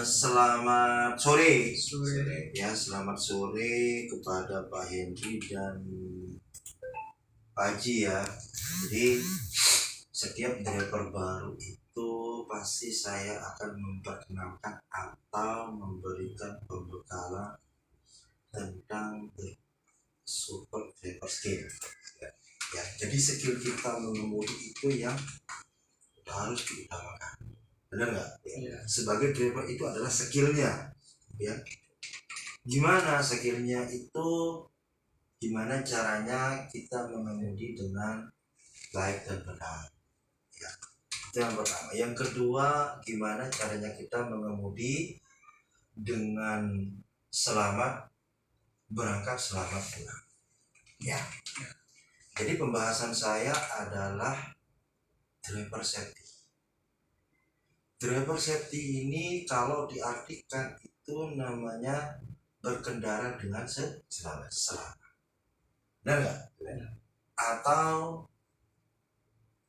Selamat sore. Ya, selamat sore kepada Pak Henry dan Pak Haji ya. Jadi setiap driver baru itu pasti saya akan memperkenalkan atau memberikan pembekalan tentang super driver skill. Ya, jadi skill kita mengemudi itu yang harus diutamakan. Benar nggak? Ya. Sebagai driver itu adalah skillnya. Ya, gimana skillnya itu, gimana caranya kita mengemudi dengan baik dan benar ya, itu yang pertama. Yang kedua, gimana caranya kita mengemudi dengan selamat berangkat, selamat pulang ya. Jadi pembahasan saya adalah driver safety. Driver safety ini kalau diartikan itu namanya berkendara dengan selamat. Benar nggak? Atau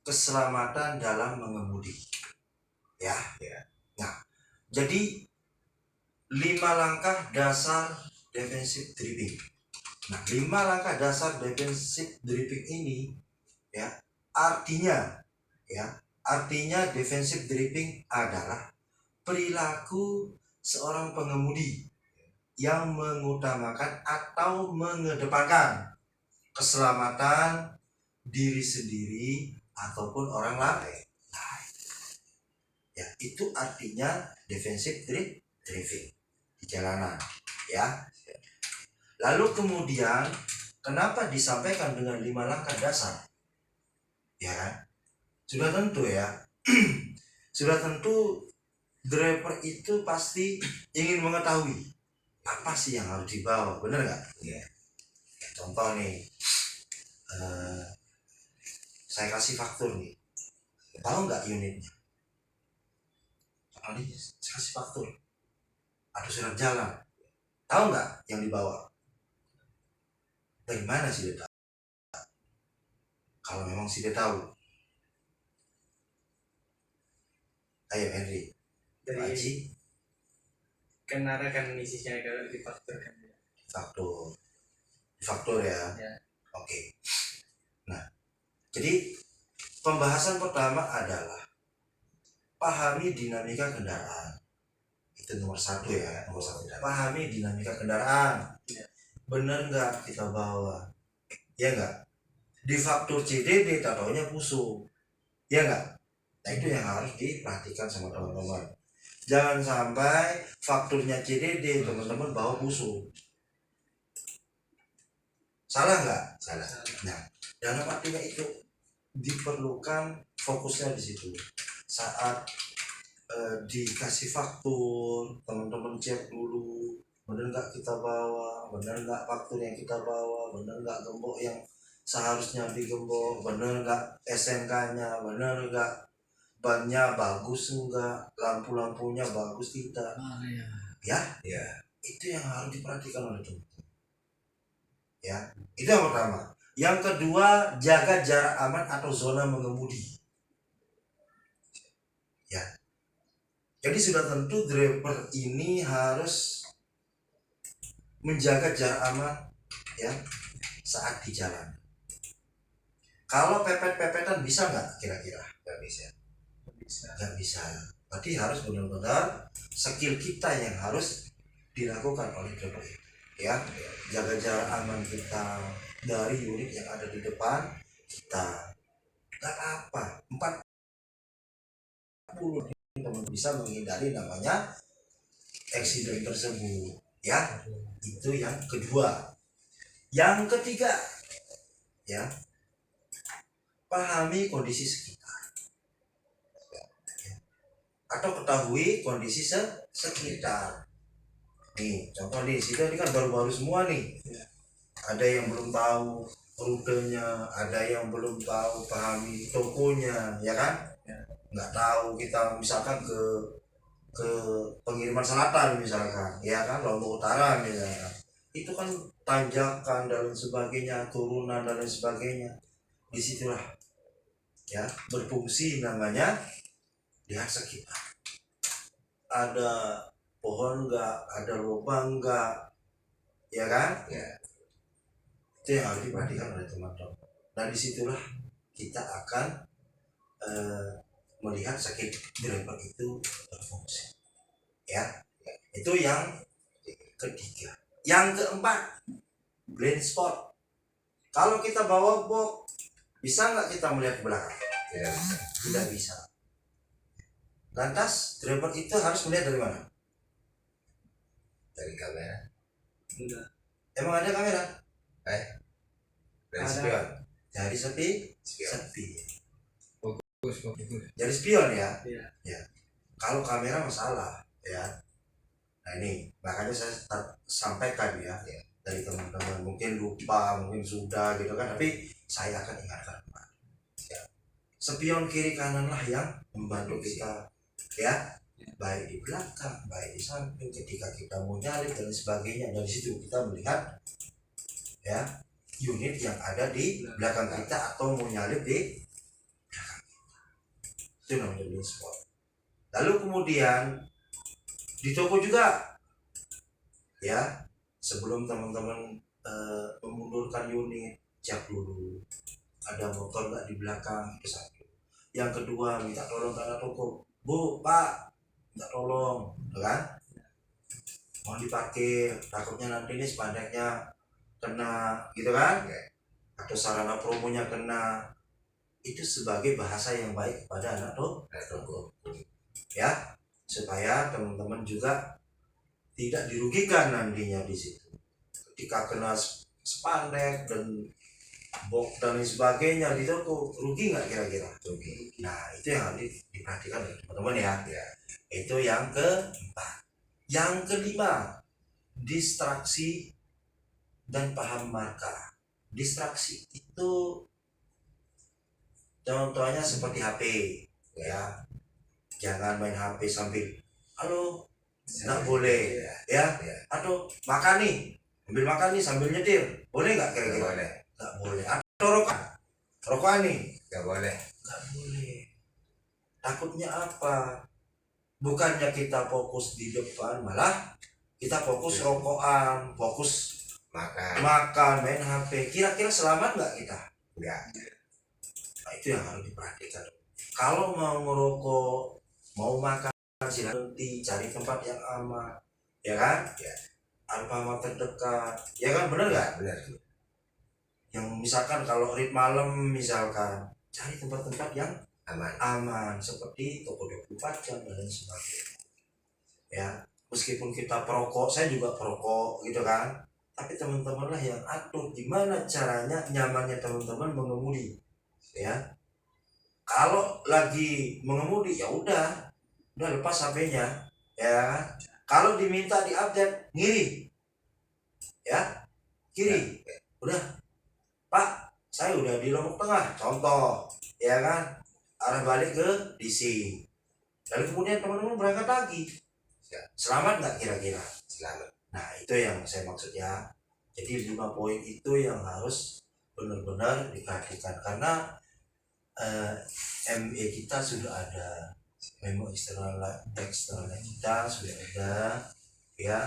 keselamatan dalam mengemudi. Ya. Nah, jadi 5 langkah dasar defensive driving. Nah, 5 langkah dasar defensive driving ini ya, artinya defensive driving adalah perilaku seorang pengemudi yang mengutamakan atau mengedepankan keselamatan diri sendiri ataupun orang lain. Ya, itu artinya defensive driving di jalanan ya. Lalu kemudian kenapa disampaikan dengan 5 langkah dasar? Ya kan? Sudah tentu ya. Sudah tentu driver itu pasti ingin mengetahui apa sih yang harus dibawa, bener nggak? Ya. Contoh nih, saya kasih faktur nih, tahu nggak unitnya? Ini saya kasih faktur, ada surat jalan, tahu nggak yang dibawa? Dari mana sih dia tahu? Kalau memang sih dia tahu, ayo Henry, dari Haji, kenara kan isinya kalau difaktur kan ya. Faktur ya. Oke. Nah, jadi pembahasan pertama adalah pahami dinamika kendaraan. Itu nomor 1 ya, nomor 1. Pahami dinamika kendaraan. Bener nggak kita bawa? Ya nggak? Di faktur CDD taruhnya pusing. Ya nggak? Nah, itu yang harus diperhatikan sama teman-teman. Jangan sampai fakturnya CDD teman-teman bawa busuk. Salah nggak? Salah. Nah, dalam artinya itu diperlukan fokusnya di situ. Saat dikasih faktur, teman-teman cek dulu, benar nggak kita bawa, benar nggak faktur yang kita bawa, benar nggak gembok yang seharusnya digembok, benar nggak SNK-nya, benar nggak bannya bagus enggak, lampu-lampunya bagus tidak. Ya, itu yang harus diperhatikan oleh teman-teman. Ya, itu yang pertama. Yang kedua, jaga jarak aman atau zona mengemudi. Ya. Jadi sudah tentu driver ini harus menjaga jarak aman ya saat di jalan. Kalau pepet-pepetan bisa nggak kira-kira? Nggak bisa. Nggak bisa. Berarti harus benar-benar skill kita yang harus dilakukan oleh driver itu. Ya, jaga jarak aman kita dari unit yang ada di depan kita. Nggak apa, 40 teman bisa menghindari namanya eksiden tersebut ya. Itu yang kedua. Yang ketiga ya, pahami kondisi sekitar atau ketahui kondisi sekitar. Nih contoh nih, sini ini kan baru-baru semua nih. Ada yang belum tahu rutenya, ada yang belum tahu pahami tokonya ya kan. Nggak tahu kita misalkan ke pengiriman selatan misalkan ya kan, Lombok Utara misalkan, itu kan tanjakan dan lain sebagainya, turunan dan lain sebagainya. Disitulah ya berfungsi namanya lihat sekitar. ada pohon nggak, ada lubang nggak, ya kan? Ya. Itu yang harus diperhatikan oleh teman-teman. Nah disitulah kita akan melihat sakit driver itu berfungsi. Ya, itu yang ketiga. Yang keempat, blind spot. Kalau kita bawa box, bisa nggak kita melihat ke belakang? Tidak bisa. Tidak bisa. Lantas driver itu harus melihat dari mana? Dari kamera. Enggak. Emang ada kamera? Dari Ada. spion. Dari Spion. sepi. Fokus. Dari spion ya. Iya. Ya. Kalau kamera masalah ya. Nah ini makanya saya sampaikan ya, Ya. dari teman-teman mungkin lupa, mungkin sudah gitu kan, tapi saya akan ingatkan kembali. Ya. Spion kiri kanan lah yang membantu kita ya, baik di belakang, baik di samping, ketika kita mau nyalip dan sebagainya. Dari situ kita melihat ya unit yang ada di belakang kita atau mau nyalip di belakang kita. Itu namanya blind spot. Lalu kemudian di toko juga ya, sebelum teman-teman memundurkan unit, cek dulu ada motor nggak di belakang, itu satu. Yang kedua, minta tolong ke anak toko, Bu, Pak, minta tolong, kan? Mau diparkir, takutnya nanti ini spandeknya kena, gitu kan? Atau sarana promonya kena. Itu sebagai bahasa yang baik kepada anak toko, ya, supaya teman-teman juga tidak dirugikan nantinya di situ. Ketika kena spandek dan box dan lain sebagainya di toko, rugi nggak kira-kira? Rugi. Nah itu yang harus diperhatikan oleh teman-teman ya. Ya. Itu yang keempat. Yang kelima, distraksi dan paham marka. Distraksi itu contohnya seperti HP ya. Jangan main HP sambil halo, nggak boleh ya. Atau makan nih, ambil makan nih sambil nyetir, boleh nggak Nggak kira-kira? boleh. Nggak boleh. Atau rokokan nih, Nggak boleh. nggak boleh. Takutnya apa? Bukannya kita fokus di depan, malah kita fokus rokokan, fokus makan, main HP. Kira-kira selamat nggak kita? Enggak. Nah itu yang harus diperhatikan. Kalau mau ngerokok, mau makan, silakan berhenti, cari tempat yang aman, ya kan? Ya. Alfamart terdekat, ya kan, bener nggak? Benar. Yang misalkan kalau rit malam misalkan, cari tempat-tempat yang Aman. aman seperti toko 24 jam dan lain sebagainya. Ya, meskipun kita perokok, saya juga perokok gitu kan. Tapi teman-teman lah yang atur gimana caranya nyamannya teman-teman mengemudi. Ya. Kalau lagi mengemudi ya udah lepas HP-nya, ya. Kalau diminta diupdate, ngiri. Ya, kiri. Udah, Pak, saya udah di Lombok Tengah, contoh, ya kan? Arah balik ke DC. Lalu kemudian teman-teman berangkat lagi. Selamat nggak kira-kira? Selamat. Nah, itu yang saya maksud ya. Jadi 5 poin itu yang harus benar-benar diperhatikan karena ME kita sudah ada, memo eksternal kita sudah ada, ya.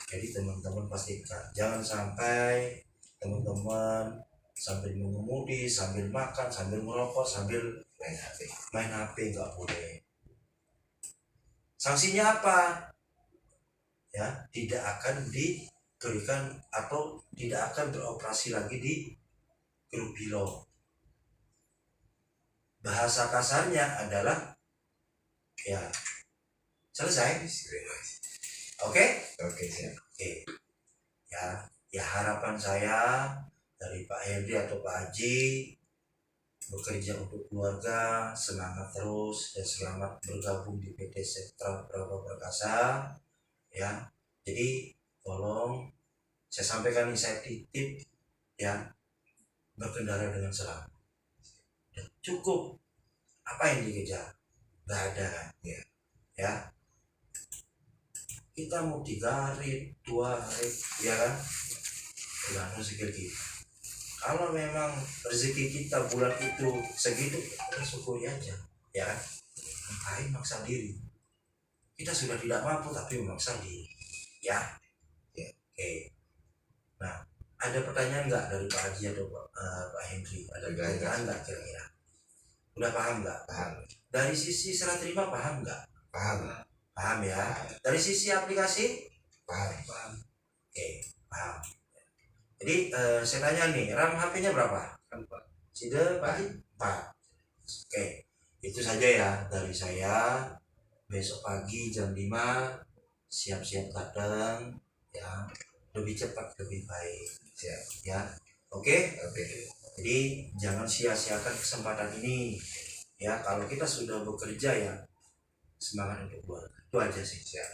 Jadi teman-teman pastikan jangan sampai teman-teman sambil mengemudi, sambil makan, sambil merokok, sambil Main HP. main HP, nggak boleh. Sanksinya apa? Ya, tidak akan diberikan atau tidak akan beroperasi lagi di grup Bilo. Bahasa kasarnya adalah ya selesai. Oke? Oke, siap. Oke. Ya harapan saya dari Pak Henry atau Pak Haji, bekerja untuk keluarga, semangat terus dan selamat bergabung di PT Setra Praba Perkasa. Ya, jadi tolong saya sampaikan ini, saya titip ya, berkendara dengan selamat. Dan cukup apa yang dikejar, nggak ada kan? Ya, kita mau 3 hari, 2 hari, ya kan? Tergantung skill kita. Kalau memang rezeki kita bulan itu segitu, kita syukuri aja, ya kan? Ngapain maksa diri? kita sudah tidak mampu tapi memaksa diri, ya. Oke. Nah, ada pertanyaan nggak dari Pak Haji atau Pak Hendri? Ada pertanyaan nggak kira-kira? Udah paham nggak? Paham. Dari sisi serah terima paham nggak? Paham. Paham ya. Dari sisi aplikasi? Paham. Oke, paham. Jadi saya tanya nih, RAM HP-nya berapa? 4. Sudah Pak Haji? 4. Oke, itu saja ya dari saya. Besok pagi jam 5 siap-siap datang ya, lebih cepat lebih baik. Siap. Ya, oke. Oke. Jadi jangan sia-siakan kesempatan ini ya. Kalau kita sudah bekerja ya semangat untuk buat itu aja sih saya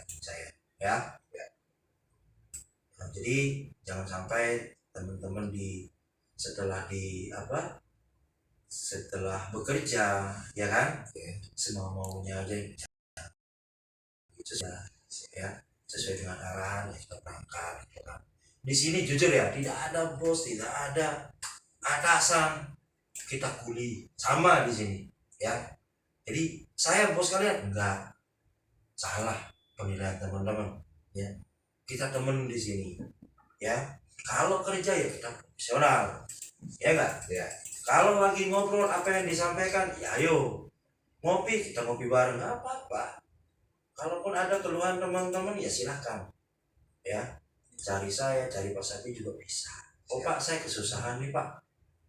ya. Nah, jadi jangan sampai teman-teman setelah bekerja ya kan, semau maunya aja itu ya, sesuai dengan arahan ya kita berangkat gitu kan. Di sini jujur ya, tidak ada bos, tidak ada atasan, kita kuli sama di sini ya. Jadi saya bos kalian enggak, salah penilaian teman-teman ya. Kita temen di sini ya. Kalau kerja ya kita profesional ya enggak Ya. Kalau lagi ngobrol apa yang disampaikan ya ayo ngopi, kita ngopi bareng, nggak apa-apa. Kalaupun ada keluhan teman-teman ya silahkan ya, cari saya, cari Pak Sapi juga bisa. Oh Pak, saya kesusahan nih Pak,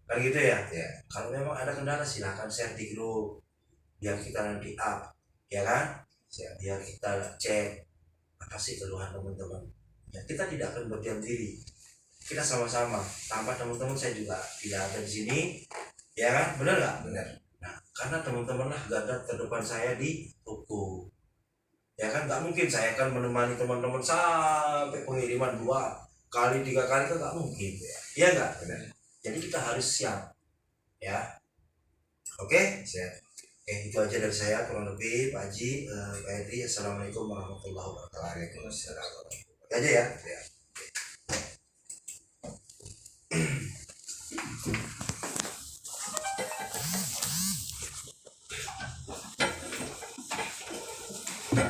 kan gitu ya. Kalau memang ada kendala silahkan share di grup biar kita nanti up ya kan, biar kita cek apa sih keluhan teman-teman ya. Kita tidak akan berdiam diri, kita sama-sama. Tanpa teman-teman saya juga tidak ada di sini ya kan, benar nggak? Benar. Nah, karena teman-teman lah garda terdepan saya di toko ya kan. Nggak mungkin saya akan menemani teman-teman sampai pengiriman 2 kali 3 kali, kan nggak mungkin ya nggak. Benar. Jadi kita harus siap ya. Oke, Siap. itu aja dari saya kurang lebih. Pak Haji, Pak Hendri, assalamualaikum warahmatullahi wabarakatuh. Waalaikumsalam. Itu aja ya. Ya.